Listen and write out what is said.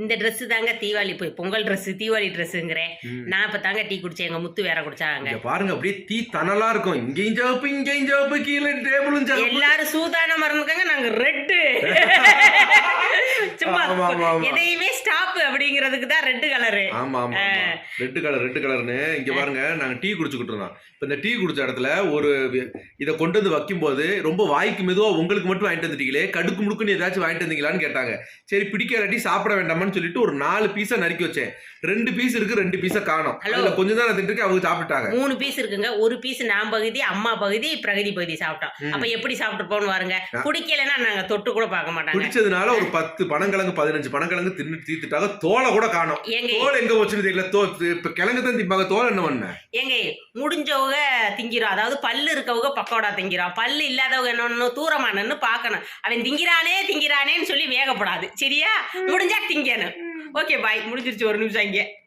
இந்த ட்ரெஸ் தாங்க தீபாவளி போய் பொங்கல் ட்ரெஸ் தீபாவளி ட்ரெஸ்ஸுங்கிறேன். நான் இப்ப தாங்க டீ குடிச்சேன். எங்க முத்து வேற குடிச்சாங்க. பாருங்க அப்படியே தீ தனலா இருக்கும். இங்கேயும் ஜாப்பு இங்கேயும் ஜாப்பு கீழே டேபிளும் ஜாப்பு. எல்லாரும் சூதான மறந்துக்காங்க. நாங்க ரெட்டு சும்மா எதையுமே ஸ்டாப் அப்படிங்கிறதுக்கு தான் ரெட் கலரு. ஆமா ஆமா ரெட் கலர்னு இங்க பாருங்க. நாங்க டீ குடிச்சுக்கிட்டு இருந்தோம். இப்ப இந்த டீ குடிச்ச இடத்துல ஒரு இதை கொண்டு வந்து வைக்கும் போது ரொம்ப வாய்க்கு மெதுவா உங்களுக்கு மட்டும் வாங்கிட்டு வந்துட்டீங்களே, கடுக்கு முடுக்குன்னு ஏதாச்சும் வாங்கிட்டு வந்தீங்களான்னு கேட்டாங்க. சரி பிடிக்காட்டி சாப்பிட வேண்டாமான்னு சொல்லிட்டு ஒரு 4 பீஸா நறுக்கி வச்சேன். 2 பீஸ் இருக்கு, 2 பீஸா காணோம். அதுல கொஞ்சம் தான் திட்டு அவங்க சாப்பிட்டாங்க. 3 பீஸ் இருக்குங்க. ஒரு பீஸ் நான் பகுதி, அம்மா பகுதி, பிரகதி பகுதி சாப்பிட்டோம். அப்ப எப்படி சாப்பிட்டு போன்னு பாருங்க. குடிக்கலன்னா நாங்க தொட்டு கூட பார்க்க மாட்டாங்க. குடிச்சதுனால ஒரு 10 பனங்கிழங்கு 15 பனங்கிழங்கு தின்னு தீத்துட்டாங்க. தோலை கூட காணோம். தோல் எங்க வச்சுன்னு தெரியல. இப்ப கிழங்கு தான் திம்பாங்க. தோல் என்ன பண்ண ஏங்க முடிஞ்சவங்க திங்கிறோம். அதாவது பல்லு இருக்கவங்க பக்கோடா திங்கிறோம். பல்லு இல்லாதவங்க என்ன தூரமானு பார்க்கணும். அவன் திங்கிறானேன்னு சொல்லி வேகப்படாது. சரியா? முடிஞ்சா திங்கணும். Okay bye. முடிஞ்சிருச்சு. ஒரு நிமிஷம் இங்க